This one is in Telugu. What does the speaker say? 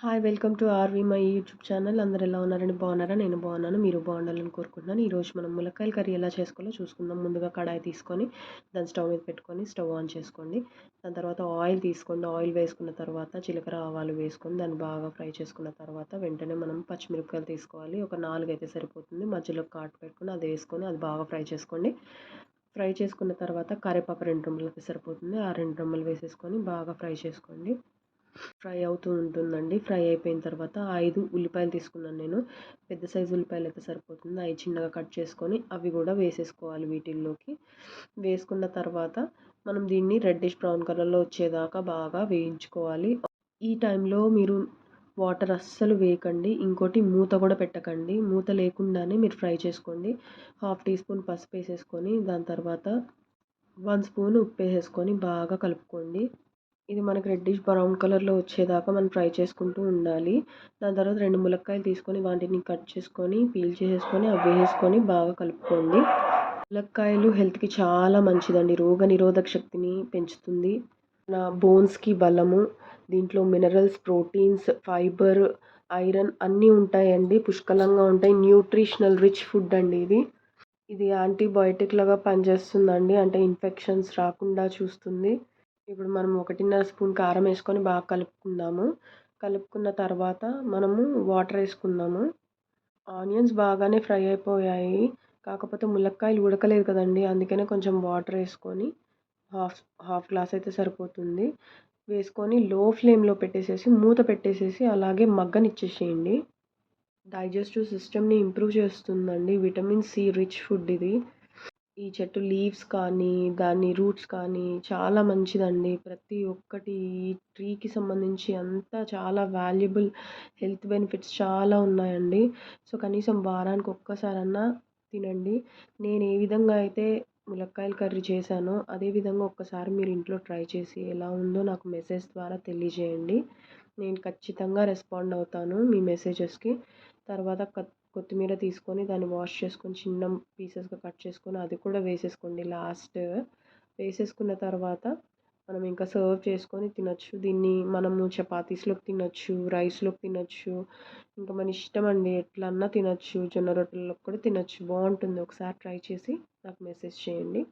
Hi welcome to Aarvi my YouTube channel. అందరు ఎలా ఉన్నారని బాగున్నారా? నేను బాగున్నాను, మీరు బాగుండాలని కోరుకుంటున్నాను. ఈరోజు మనం ములక్కాయల కర్రీ ఎలా చేసుకోవాలో చూసుకుందాం. ముందుగా కడాయి తీసుకొని దాన్ని స్టవ్ మీద పెట్టుకొని స్టవ్ ఆన్ చేసుకోండి. దాని తర్వాత ఆయిల్ తీసుకోండి. ఆయిల్ వేసుకున్న తర్వాత జీలకర్ర ఆవాలు వేసుకొని దాన్ని బాగా ఫ్రై చేసుకున్న తర్వాత వెంటనే మనం పచ్చిమిరపకాయలు తీసుకోవాలి. ఒక 4 అయితే సరిపోతుంది. మధ్యలో కాటు పెట్టుకొని అది వేసుకొని అది బాగా ఫ్రై చేసుకోండి. ఫ్రై చేసుకున్న తర్వాత కరివేపాకు 2 రెమ్మలు అయితే సరిపోతుంది. ఆ 2 రెమ్మలు వేసేసుకొని బాగా ఫ్రై చేసుకోండి. ఫ్రై అవుతూ ఉంటుందండి. ఫ్రై అయిపోయిన తర్వాత 5 ఉల్లిపాయలు తీసుకున్నాను నేను. పెద్ద సైజు ఉల్లిపాయలు అయితే సరిపోతుంది. అవి చిన్నగా కట్ చేసుకొని అవి కూడా వేసేసుకోవాలి వీటిల్లోకి. వేసుకున్న తర్వాత మనం దీన్ని రెడ్డిష్ బ్రౌన్ కలర్లో వచ్చేదాకా బాగా వేయించుకోవాలి. ఈ టైంలో మీరు వాటర్ అస్సలు వేయకండి. ఇంకోటి మూత కూడా పెట్టకండి. మూత లేకుండానే మీరు ఫ్రై చేసుకోండి. 1/2 టీ స్పూన్ పసుపు వేసేసుకొని దాని తర్వాత 1 స్పూన్ ఉప్పు వేసేసుకొని బాగా కలుపుకోండి. ఇది మనకి రెడ్డిష్ బ్రౌన్ కలర్లో వచ్చేదాకా మనం ఫ్రై చేసుకుంటూ ఉండాలి. దాని తర్వాత 2 ములక్కాయలు తీసుకొని వాటిని కట్ చేసుకొని పీల్ చేసేసుకొని అవి వేసుకొని బాగా కలుపుకోండి. ములక్కాయలు హెల్త్కి చాలా మంచిదండి. రోగ నిరోధక శక్తిని పెంచుతుంది. నా బోన్స్కి బలము. దీంట్లో మినరల్స్, ప్రోటీన్స్, ఫైబర్, ఐరన్ అన్నీ ఉంటాయండి. పుష్కలంగా ఉంటాయి. న్యూట్రిషనల్ రిచ్ ఫుడ్ అండి ఇది. ఇది యాంటీబయోటిక్ లాగా పనిచేస్తుందండి. అంటే ఇన్ఫెక్షన్స్ రాకుండా చూస్తుంది. ఇప్పుడు మనం 1.5 స్పూన్ కారం వేసుకొని బాగా కలుపుకుందాము. కలుపుకున్న తర్వాత మనము వాటర్ వేసుకుందాము. ఆనియన్స్ బాగానే ఫ్రై అయిపోయాయి. కాకపోతే ములక్కాయలు ఉడకలేదు కదండి, అందుకనే కొంచెం వాటర్ వేసుకొని హాఫ్ గ్లాస్ అయితే సరిపోతుంది. వేసుకొని లో ఫ్లేమ్లో పెట్టేసేసి మూత పెట్టేసేసి అలాగే మగ్గనిచ్చేసేయండి. డైజెస్టివ్ సిస్టమ్ని ఇంప్రూవ్ చేస్తుందండి. విటమిన్ సి రిచ్ ఫుడ్ ఇది. ఈ చెట్టు లీవ్స్ కానీ దాని రూట్స్ కానీ చాలా మంచిదండి. ప్రతి ఒక్కటి ఈ ట్రీకి సంబంధించి అంతా చాలా వాల్యుబుల్ హెల్త్ బెనిఫిట్స్ చాలా ఉన్నాయండి. సో కనీసం వారానికి ఒక్కసారన్నా తినండి. నేను ఏ విధంగా అయితే ములక్కాయల కర్రీ చేశానో అదేవిధంగా ఒక్కసారి మీరు ఇంట్లో ట్రై చేసి ఎలా ఉందో నాకు మెసేజ్ ద్వారా తెలియజేయండి. నేను ఖచ్చితంగా రెస్పాండ్ అవుతాను మీ మెసేజెస్కి. తర్వాత కొత్తిమీర తీసుకొని దాన్ని వాష్ చేసుకొని చిన్న పీసెస్గా కట్ చేసుకొని అది కూడా వేసేసుకోండి లాస్ట్. వేసేసుకున్న తర్వాత మనం ఇంకా సర్వ్ చేసుకొని తినొచ్చు. దీన్ని మనము చపాతీస్లోకి తినొచ్చు, రైస్లోకి తినొచ్చు, ఇంకా మన ఇష్టం అండి. ఎట్లన్నా తినొచ్చు. జొన్న రొట్టెల్లో కూడా తినొచ్చు. బాగుంటుంది. ఒకసారి ట్రై చేసి నాకు మెసేజ్ చేయండి.